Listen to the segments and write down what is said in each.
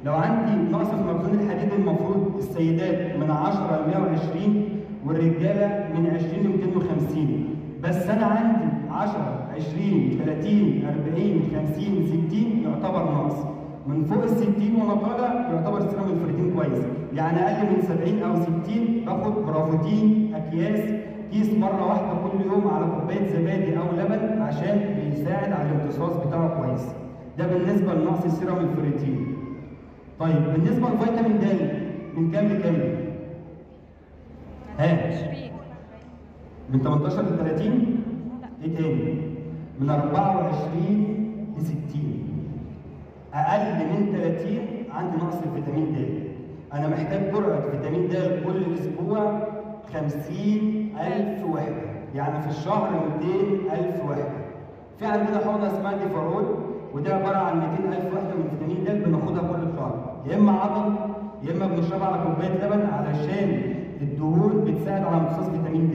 لو عندي نقص في مخزون الحديد المفروض السيدات من 10 ل 120 والرجاله من 20 ل 250، بس انا عندي 10 20 30 40 50 60 يعتبر نقص. من فوق ال 60 وانا طالع يعتبر سيرم الفريتين كويس، يعني اقل من 70 او 60 باخد برافوتين اكياس كيس مره واحده كل يوم على كوبايه زبادي او لبن عشان بيساعد على الامتصاص بتاعه كويس. ده بالنسبه لنقص سيرم الفريتين. طيب بالنسبه لفيتامين د من كام لكام؟ من 18 ل 30؟ ايه تاني؟ من 24 ل 60. اقل من 30 عندي نقص الفيتامين د. انا محتاج جرعه فيتامين د كل اسبوع 50,000 وحده، يعني في الشهر 200,000 وحده. في عندنا حقنه اسمها ديفارول، وده عباره عن 200,000 وحده من فيتامين د بناخدها كل شهر، يا اما عضل يا اما بنشربها على كوبايه لبن علشان الدهون بتساعد على امتصاص فيتامين د.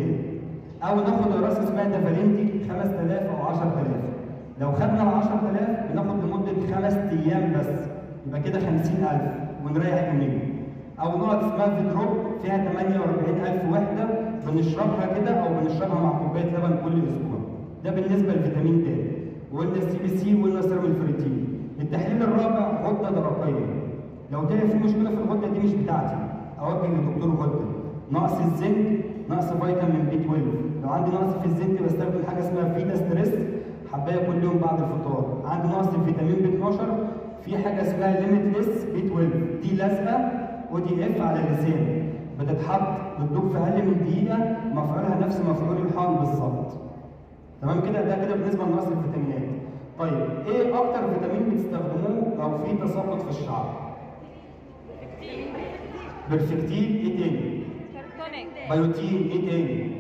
او ناخد اقراص اسمها دافالنتي 5000 او 10,000. لو خدنا ال 10,000 بناخد لمده 5 ايام بس، يبقى كده 50,000 ونريح يومين. او نقط اسمها فيدروب فيها 48,000 وحده بنشربها كده او بنشربها مع كوبايه لبن كل اسبوع. ده بالنسبه لفيتامين د. وقلنا السي بي سي وقلنا سيرم الفريتين. التحليل الرابع غده درقيه. لو طلع في مشكله في الغده دي مش بتاعتي، اوجه لدكتور غده. نقص الزنك، نقص فيتامين بي 12. لو عندي نقص في الزنك بستخدم حاجه اسمها فيتا ستريس حبايه كل يوم بعد الفطار. عندي نقص الفيتامين بي 12 في حاجه اسمها ليميتلس بي 12، دي لازقه ODF على اللسان، بتتحط بتدوب في اقل من دقيقه، مفعولها نفس مفعول الحقن بالظبط. تمام كده؟ ده كده بالنسبه لنقص الفيتامينات. طيب ايه اكتر فيتامين بتستخدموه لو في تساقط في الشعر؟ بيرفكتين. ايه تاني؟ بيوتين. ايه تاني؟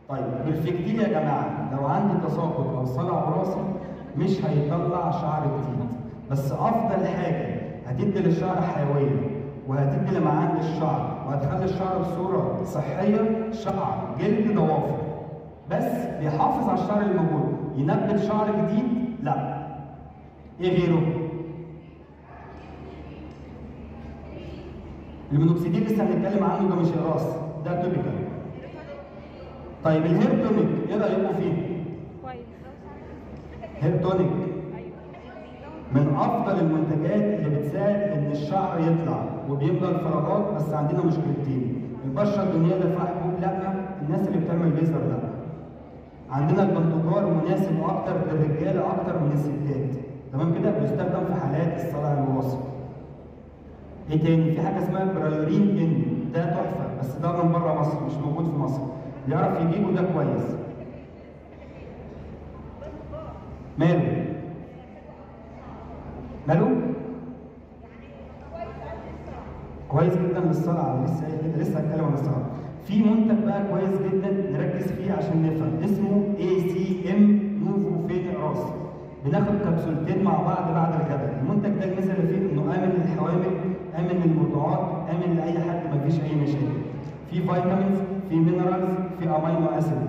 طيب بيرفكتين يا جماعه لو عندي تساقط او صلع وراثي مش هيطلع شعر جديد، بس افضل حاجه هتدي للشعر حيويه وهتدي لمعان للشعر وهتخلي الشعر بصوره صحيه شعر جلد ضوافر، بس بيحافظ على الشعر اللي موجود. ينبت شعر جديد؟ لا. ايه غيره؟ المينوكسيديل لسه هنتكلم عنه، ده مش اقراص، ده توبيكال. طيب الهير تونيك ايه رايكم فيه؟ كويس. هير تونيك من افضل المنتجات اللي بتساعد ان الشعر يطلع وبيملى الفراغات، بس عندنا مشكلتين. البشره الدهنيه اللي فيها حبوب لا، الناس اللي بتعمل ليزر لا. عندنا البنتوجار مناسب اكتر للرجاله اكتر من الستات. تمام كده؟ بيستخدم في حالات الصلع الوراثي. ايه تاني؟ في حاجه اسمها برايورين ان، ده تحفه بس ده من بره مصر مش موجود في مصر. اللي يعرف يجيبه ده كويس. ماله؟ ماله؟ كويس جدا للصلع، لسه هتكلم عن الصلع. في منتج بقى كويس جدا نركز فيه عشان نفهم، اسمه ACM نوفو فين راس. بناخد كبسولتين مع بعض بعد الغداء. المنتج ده الميزه اللي فيه انه امن للحوامل، امن للمرضعات، امن لاي حد مفيش اي مشاكل. في فيتامينز، في مينرالز، في امينو اسيد،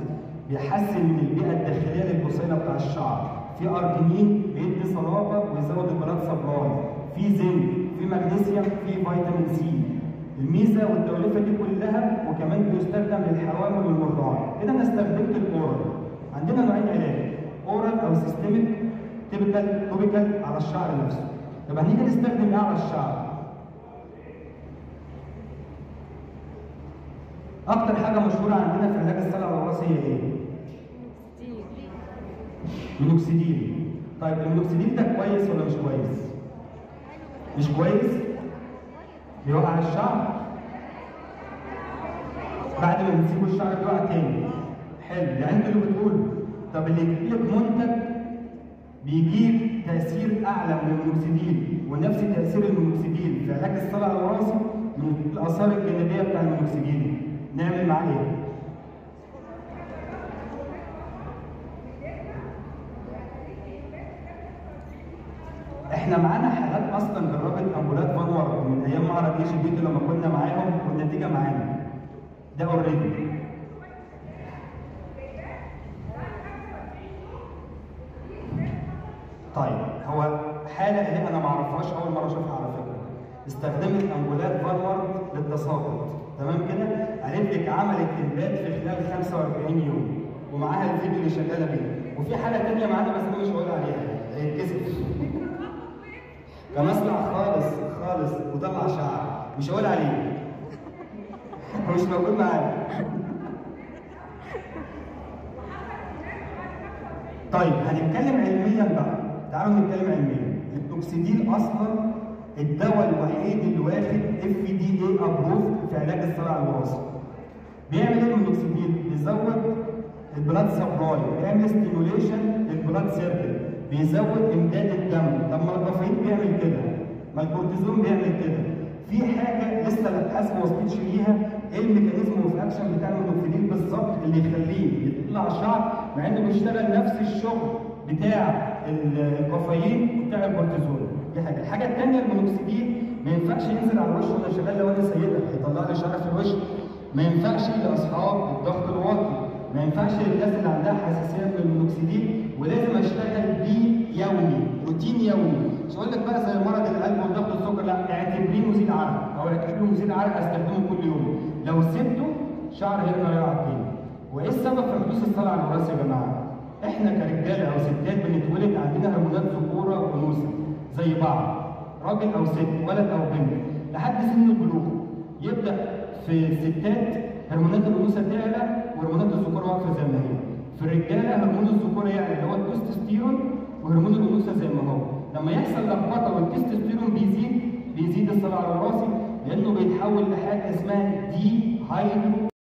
بيحسن من البيئه الداخليه للبصيله بتاع الشعر. في ارجينين بيدي صلابه ويزود البلاد سبلاي. في زنك، في مغنيسيوم، في فيتامين سي. الميزه والتوليفه دي كلها، وكمان بيستخدم للحوامل والمرضعات. كده انا استخدمت الاورال. عندنا نوعين علاج، اورال او سيستميك، توبيكال على الشعر نفسه. طب هنيجي نستخدم ايه على الشعر؟ اكتر حاجه مشهوره عندنا في علاج الصلع الوراثي هي ايه؟ مينوكسيديل. طيب المينوكسيديل ده كويس ولا مش كويس؟ مش كويس؟ بيوقع الشعر؟ بعد ما بنسيبه الشعر بيقع تاني. حلو، يعني انتوا اللي بتقولوا. طب اللي يجيب لك منتج بيجيب تاثير اعلى من المينوكسيديل ونفس تاثير المينوكسيديل في علاج الصلع الوراثي من الاثار الجانبيه بتاع المينوكسيديل، نعمل معاه ايه؟ احنا معانا حالات اصلا جربت امبولات فانور من ايام معرض ايش بيتو لما كنا معاهم والنتيجه معانا. ده اوريدي. طيب هو حاله ايه انا ما اعرفهاش، اول مره اشوفها على فكره. استخدمت امبولات فالمارت للتساقط، تمام كده؟ قالت لك عملت انبات في خلال 45 يوم، ومعاها الفيديو اللي شغاله بيه. وفي حاله ثانيه معانا بس انا مش هقول عليها، هيتكسف. كمصنع خالص خالص وطلع شعر، مش هقول عليه. هو مش موجود معانا. طيب هنتكلم علميا بقى، تعالوا نتكلم علميا. التوكسيديل اصلا الدواء الوحيد اللي واخد FDA ابروف في علاج الصلع الوراثي. بيعمل ايه المينوكسيديل؟ بيزود البلاد سبلاي، بيعمل ستيموليشن للبلاد سيركل، بيزود امداد الدم. طب ما الكافيين بيعمل كده، ما الكورتيزون بيعمل كده. في حاجه لسه الابحاث ما وصلتش ليها، ايه الميكانيزم اوف اكشن بتاع المينوكسيديل بالظبط اللي يخليه يطلع شعر مع انه بيشتغل نفس الشغل بتاع الكافيين وبتاع الكورتيزون. دي حاجه. الحاجه الثانيه المينوكسيديل ما ينفعش ينزل على الوش وانا شغال، لو انا سيده هيطلع لي شعر في الوش. ما ينفعش لاصحاب الضغط الواطي، ما ينفعش للناس اللي عندها حساسيه من المينوكسيديل، ولازم اشتغل بيه يومي، روتين يومي. مش هقول لك بقى زي مرض القلب والضغط السكر، لا، اعتبريه مزيل عرق، او اعتبريه مزيل عرق استخدمه كل يوم. لو سبته شعر هيرجع يقع تاني. وايه السبب في حدوث الصلع الوراثي يا جماعه؟ احنا كرجاله او ستات بنتولد عندنا هرمونات ذكوره وانوثه زي بعض، راجل او ست، ولد او بنت، لحد سن البلوغ. يبدا في الستات هرمونات الانوثه تعلى وهرمونات الذكوره واقفه زي ما هي. في الرجاله هرمون الذكوره يعلى اللي هو التستوستيرون، وهرمون الانوثه زي ما هو. لما يحصل لخبطه والتستوستيرون بيزيد الصلع الوراثي، لانه بيتحول لحاجه اسمها دي هايدرو